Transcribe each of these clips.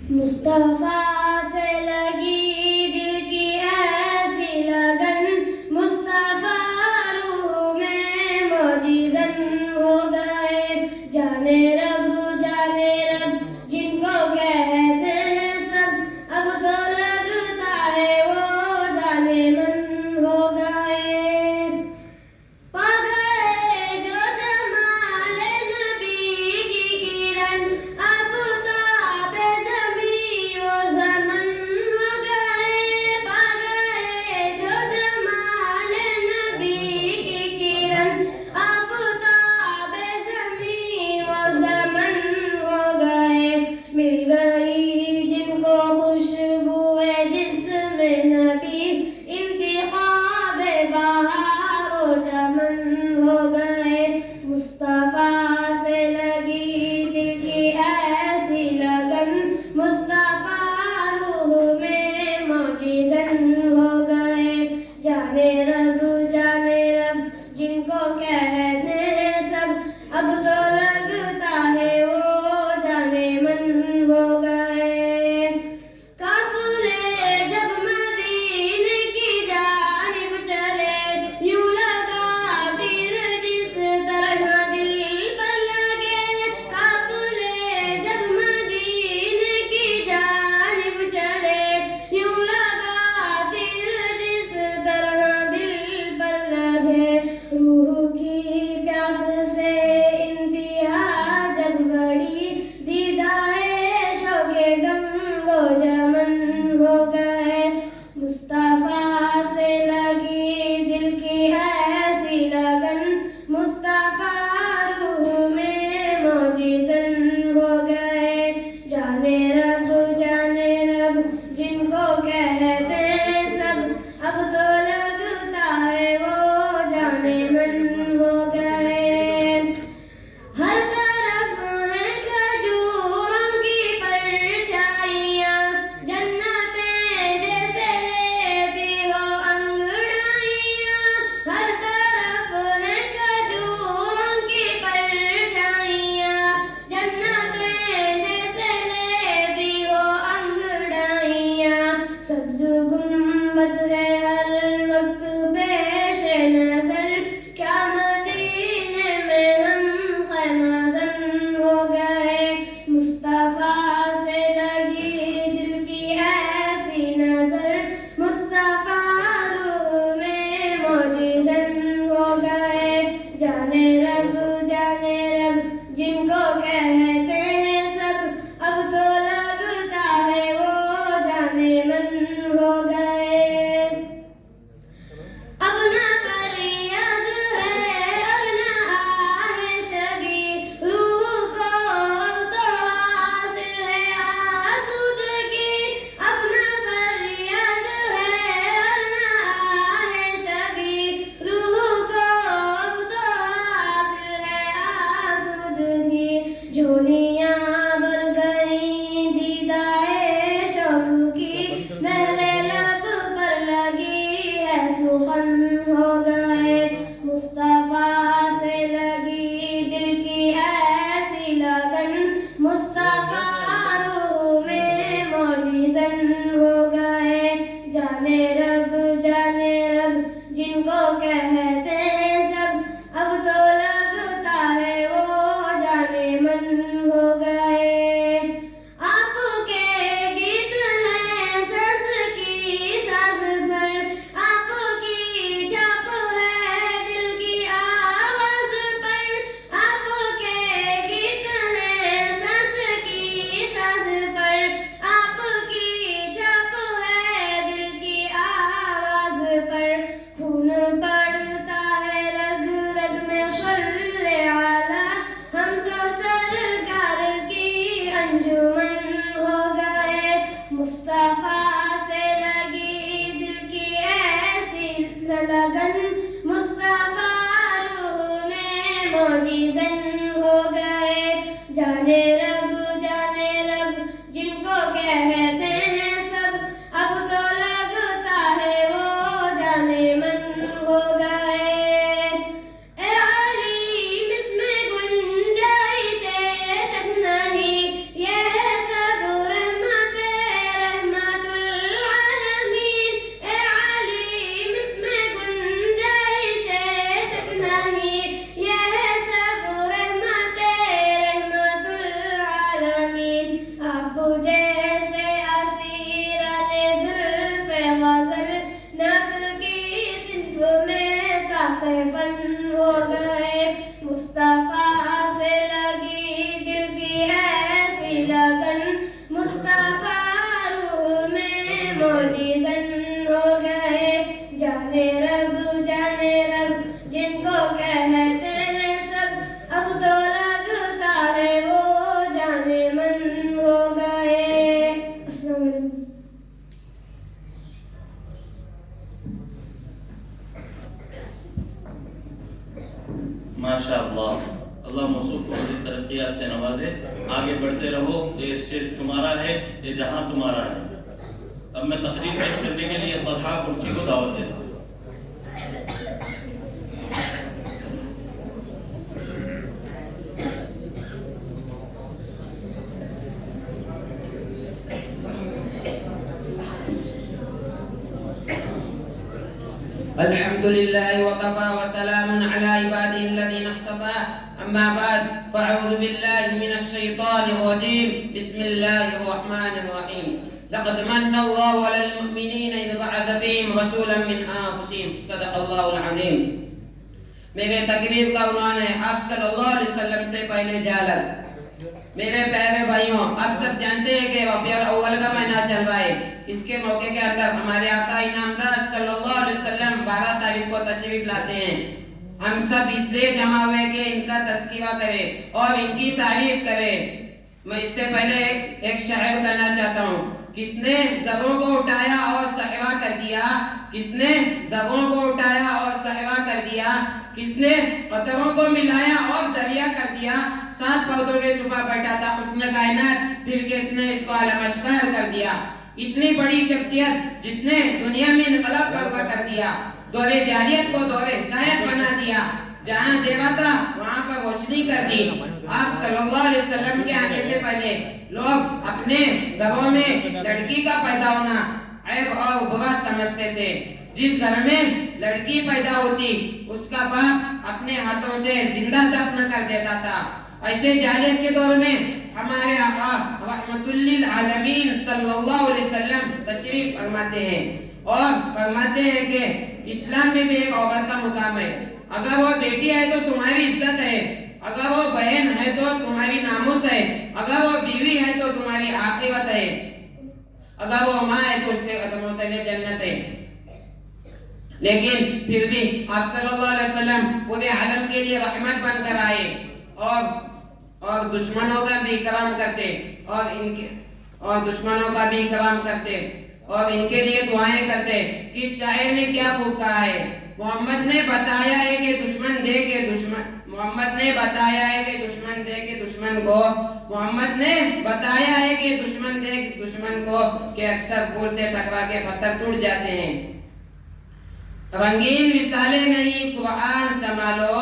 مصطفیٰ سے لگی دل کی ایسی لگن، مصطفیٰ روح میں معجزن ہو گئے. جانے رب جن کو کہتے ہیں سب، اب تو لگتا ہے وہ جانے من ہو گئے. پا گئے جو جمال نبی کی کرن، آفتاب زمیں وہ زمن ہو گئے. پا گئے جو جمال نبی کی کرن، آفتاب زمیں وہ زمن ہو گئے. مل گئی جن کو خوشبو جسم نبی، انتخاب بہار و چمن ہو گئے. مصطفیٰ سے لگی دل کی ایسی لگن، مصطفیٰ روح میں معجزن ہو گئے. جانے رب جن کو کہتے ہیں سب، اب تو لگتا ہے وہ جانے من ہو گئے. قافلے جب مدینے کی جانب چلے، یوں لگا تیر جس طرح دل پر لگے. قافلے جب مدینے کی جانب چلے، یوں لگا تیر جس طرح دل پر لگے. روح کی پیاس سے انتہا جب بڑی، دیدائے شوق گنگ و جمن ہو گئے. مصطفیٰ سے لگی دل کی ایسی لگن، مصطفیٰ روح میں معجزن ہو گئے. جانے رب جن کو کہتے ہیں سب، اب تو لگتا ہے وہ جانے من ہو گئے. ہر طرف ہے کھجوروں کی پرچھائیاں، جنتیں جیسے لیتی ہو انگڑائیاں. ہر طرف ہے کھجوروں کی پرچھائیاں، جنتیں جیسے لیتی ہو انگڑائیاں. سبز گنبد ہے ہر وقت پیش نظر، کیا مدینے میں ہم خیمہ زن ہو گئے. مصطفیٰ سے لگی دل کی ایسی نظر، مصطفیٰ روح میں معجزن ہو گئے. جانے رب جن کو کہتے ہیں سب، اب تو لگتا ہے وہ جانے من ہو گئے. اب نہ فریاد ہے اور نہ آہ شبی، روح کو اب تو حاصل ہے آسودگی. اب نہ فریاد ہے اور نہ آہ شبی، روح کو اب تو حاصل ہے آسودگی. جھولیاں بھر گئیں دیدائے شوق کی، میرے لب پر لگی ہے سخن ہو گئے. مصطفیٰ سے لگی دل کی ایسی لگن، مصطفیٰ روح میں معجزن ہو گئے. جانے رب جن کو کہتے ہیں سب، اب تو لگتا ہے وہ جانے من ہو گئے. آپ کے گیت ہیں ساز کی ساز پر، آپ کی چھاپ ہے دل کی آواز پر. آپ کے گیت ہیں ساز کی ساز پر، آپ کی چھاپ ہے دل کی آواز پر. خون پڑتا ہے رگ رگ میں صلی علی، ہم تو سرکار کی انجمن ہو گئے. مصطفیٰ سے لگی دل کی ایسی لگن، مصطفیٰ روح میں معجزن ہو گئے. جانے رب جن کو کہتے ہیں سب، اب تو لگتا ہے وہ جانے من ہو گئے. اے علی اس میں گنجائش شک نہیں، سے آگے بڑھتے رہو. یہ اسٹیج تمہارا ہے، یہ جہاں تمہارا ہے. اب میں تقریر پیش کرنے کے لیے طلحہ کرچی کو دعوت دیتا ہوں. الحمد لله وكفى وسلام على عباده الذين اصطفى أما بعد فأعوذ بالله من الشيطان الرجيم بسم الله الرحمن الرحيم لقد من الله على المؤمنين إذ بعث فيهم رسولا من أنفسهم صدق الله العظيم. میرے تقریر کا عنوان ہے آپ صلی اللہ علیہ وسلم سے پہلے جہالت. میرے پیارے بھائیوں، آپ سب جانتے ہیں کہ ربیع الاول کا مہینہ چل رہا ہے. اس کے موقع کے اندر ہمارے آقا انعامدار صلی اللہ علیہ وسلم 12 تاریخ کو تشریف لاتے ہیں. ہم سب اس لیے جمع ہوئے کہ ان کا تذکرہ کریں اور ان کی تعریف کریں. میں اس سے پہلے ایک شعر کہنا چاہتا ہوں. کس نے زبوں کو اٹھایا اور صحرا کر دیا، کس نے زبوں کو اٹھایا اور صحرا کر دیا، کس نے قطروں کو ملایا اور دریا کر دیا، 7 پودوں میں چھپا بیٹھا تھا حسن کائنات، پھر کس نے اس کو عالم اشکار کر دیا. اتنی بڑی شخصیت جس نے دنیا میں انقلاب برپا کر دیا، دور جاہلیت کو دور ہدایت بنا دیا، جہاں دیوا تھا وہاں پر روشنی کر دی. آپ صلی اللہ علیہ وسلم کے آنے سے پہلے لوگ اپنے گھروں میں لڑکی کا پیدا ہونا عیب اور برا سمجھتے تھے. جس گھر میں لڑکی پیدا ہوتی اس کا باپ اپنے ہاتھوں سے زندہ دفن کر دیتا تھا. ایسے جاہلیت کے دور میں ہمارے آقا رحمت للعالمین صلی اللہ علیہ وسلم تشریف فرماتے ہیں اور فرماتے ہیں کہ اسلام میں بھی ایک عورت کا مقام ہے. اگر وہ بیٹی ہے تو تمہاری عزت ہے، اگر وہ بہن ہے تو تمہاری ناموس ہے، اگر وہ بیوی ہے تو تمہاری عاقبت ہے، اگر وہ ماں ہے تو اس کے قدموں تلے جنت ہے. لیکن پھر بھی آپ صلی اللہ علیہ وسلم پورے عالم کے لیے رحمت بن کر آئے اور دشمنوں کا بھی اکرام کرتے اور دشمنوں کا بھی اکرام کرتے اور ان کے لیے دعائیں کرتے. کس شاعر نے کیا خوب کہا ہے، محمد نے بتایا ہے کہ دشمن دے کے دشمن کو، محمد نے بتایا ہے کہ دشمن دے کے دشمن کو کہ اکثر پھول سے ٹکرا کے پتھر ٹوٹ جاتے ہیں. رنگین رسالے نہیں قرآن سنبھالو،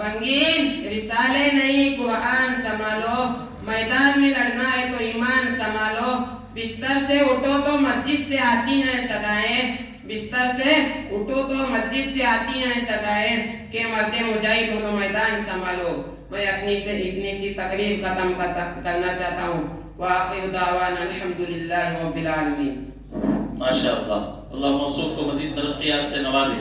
رنگین رسالے نہیں قرآن سنبھالو، میدان میں لڑنا ہے تو ایمان سنبھالو. بستر سے اٹھو تو مسجد سے آتی ہیں صدائیں، بستر سے اٹھو تو مسجد سے آتی ہیں صدائیں کہ مرد مجاہد ہو تو میدان سنبھالو. میں اپنی سے اتنی سی تقریر ختم کرنا چاہتا ہوں. وآخر دعوانا الحمدللہ رب العالمین. ماشاء اللہ. اللہ موصوف کو مزید ترقیات سے نوازے.